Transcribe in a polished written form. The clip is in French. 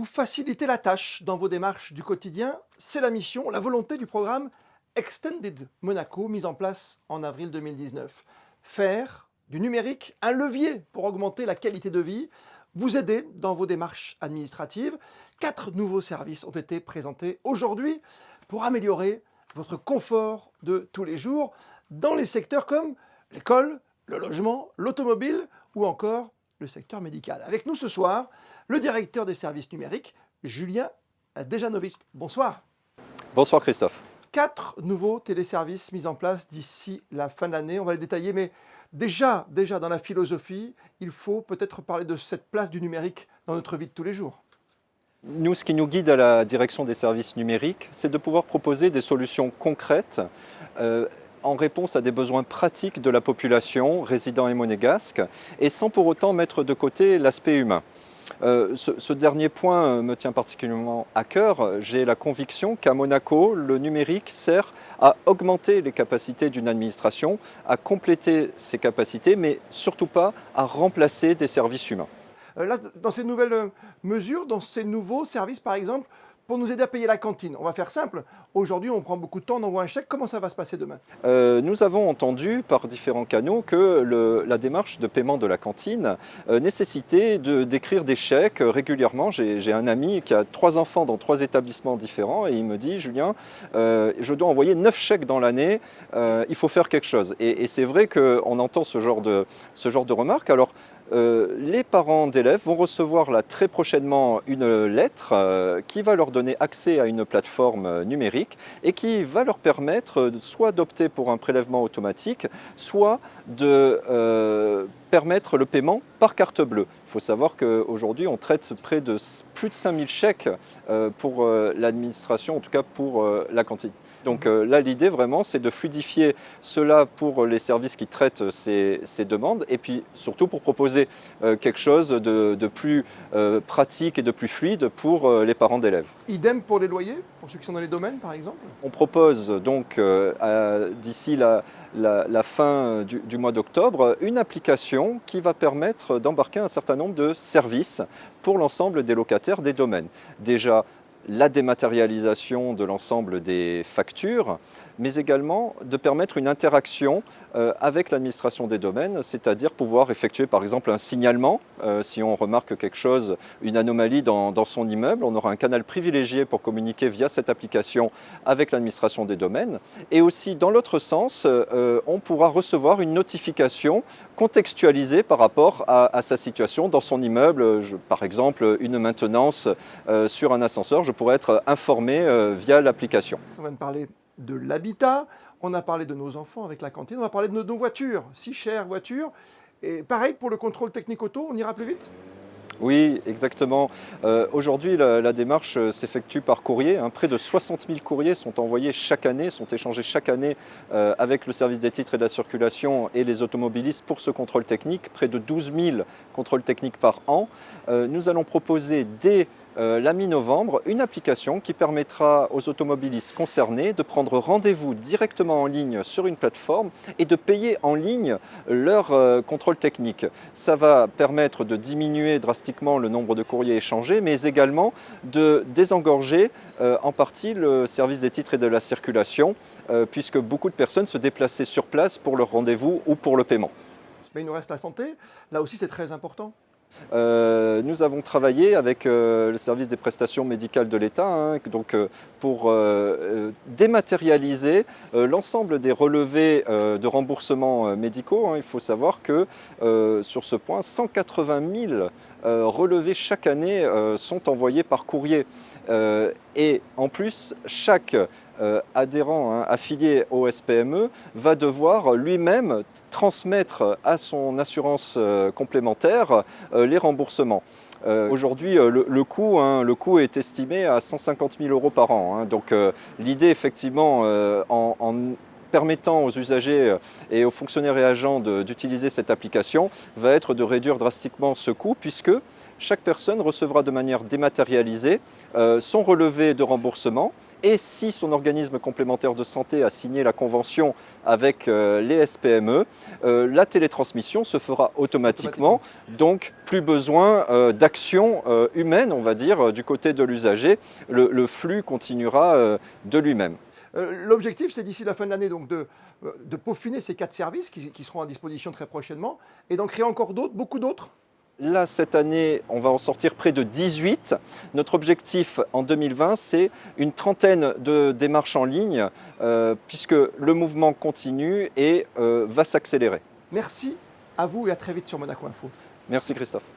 vous faciliter la tâche dans vos démarches du quotidien. C'est la mission, la volonté du programme Extended Monaco, mis en place en avril 2019. Faire du numérique un levier pour augmenter la qualité de vie, vous aider dans vos démarches administratives. 4 nouveaux services ont été présentés aujourd'hui pour améliorer votre confort de tous les jours dans les secteurs comme l'école, le logement, l'automobile ou encore le secteur médical. Avec nous ce soir, le directeur des services numériques, Julien Dejanovic. Bonsoir. Bonsoir Christophe. 4 nouveaux téléservices mis en place d'ici la fin de l'année. On va les détailler, mais déjà dans la philosophie, il faut peut-être parler de cette place du numérique dans notre vie de tous les jours. Nous, ce qui nous guide à la direction des services numériques, c'est de pouvoir proposer des solutions concrètes en réponse à des besoins pratiques de la population, résidents et monégasques, et sans pour autant mettre de côté l'aspect humain. Ce dernier point me tient particulièrement à cœur. J'ai la conviction qu'à Monaco, le numérique sert à augmenter les capacités d'une administration, à compléter ses capacités, mais surtout pas à remplacer des services humains. Là, dans ces nouvelles mesures, dans ces nouveaux services, par exemple, pour nous aider à payer la cantine, on va faire simple. Aujourd'hui, on prend beaucoup de temps, on envoie un chèque. Comment ça va se passer demain ? Nous avons entendu par différents canaux que la démarche de paiement de la cantine nécessitait d'écrire des chèques régulièrement. J'ai un ami qui a 3 enfants dans 3 établissements différents et il me dit « Julien, je dois envoyer 9 chèques dans l'année, il faut faire quelque chose ». Et c'est vrai qu'on entend ce genre de remarques. Alors, les parents d'élèves vont recevoir là très prochainement une lettre qui va leur donner accès à une plateforme numérique et qui va leur permettre soit d'opter pour un prélèvement automatique, soit de permettre le paiement par carte bleue. Il faut savoir qu'aujourd'hui, on traite près de plus de 5000 chèques pour l'administration, en tout cas pour la cantine. Donc là, l'idée vraiment, c'est de fluidifier cela pour les services qui traitent ces demandes et puis surtout pour proposer quelque chose de plus pratique et de plus fluide pour les parents d'élèves. Idem pour les loyers, pour ceux qui sont dans les domaines, par exemple ? On propose donc d'ici la fin du mois d'octobre une application qui va permettre d'embarquer un certain nombre de services pour l'ensemble des locataires des domaines. Déjà, la dématérialisation de l'ensemble des factures, mais également de permettre une interaction avec l'administration des domaines, c'est-à-dire pouvoir effectuer par exemple un signalement. Si on remarque quelque chose, une anomalie dans son immeuble, on aura un canal privilégié pour communiquer via cette application avec l'administration des domaines. Et aussi dans l'autre sens, on pourra recevoir une notification contextualisée par rapport à sa situation dans son immeuble. Par exemple, une maintenance sur un ascenseur, je pourrais être informé via l'application. On va parler de l'habitat, on a parlé de nos enfants avec la cantine, on va parler de nos voitures, si chères voitures. Et pareil pour le contrôle technique auto, on ira plus vite ? Oui, exactement. Aujourd'hui, la démarche s'effectue par courrier. Près de 60 000 courriers sont envoyés chaque année, sont échangés chaque année avec le service des titres et de la circulation et les automobilistes pour ce contrôle technique. Près de 12 000 contrôles techniques par an. Nous allons proposer dès la mi-novembre une application qui permettra aux automobilistes concernés de prendre rendez-vous directement en ligne sur une plateforme et de payer en ligne leur contrôle technique. Ça va permettre de diminuer drastiquement le nombre de courriers échangés, mais également de désengorger en partie le service des titres et de la circulation, puisque beaucoup de personnes se déplaçaient sur place pour leur rendez-vous ou pour le paiement. Mais il nous reste la santé, là aussi c'est très important. Nous avons travaillé avec le service des prestations médicales de l'État pour dématérialiser l'ensemble des relevés de remboursement médicaux. Il faut savoir que sur ce point, 180 000 relevés chaque année sont envoyés par courrier. Et en plus, chaque adhérent affilié au SPME va devoir lui-même transmettre à son assurance complémentaire les remboursements. Aujourd'hui, le coût est estimé à 150 000 € par an. Donc l'idée, effectivement, en permettant aux usagers et aux fonctionnaires et agents d'utiliser cette application va être de réduire drastiquement ce coût, puisque chaque personne recevra de manière dématérialisée son relevé de remboursement, et si son organisme complémentaire de santé a signé la convention avec les SPME, la télétransmission se fera automatiquement. Donc plus besoin d'action humaine, on va dire, du côté de l'usager. Le flux continuera de lui-même. L'objectif, c'est d'ici la fin de l'année donc de peaufiner ces 4 services qui seront à disposition très prochainement et d'en créer encore d'autres, beaucoup d'autres. Là, cette année, on va en sortir près de 18. Notre objectif en 2020, c'est une trentaine de démarches en ligne, puisque le mouvement continue et va s'accélérer. Merci à vous et à très vite sur Monaco Info. Merci Christophe.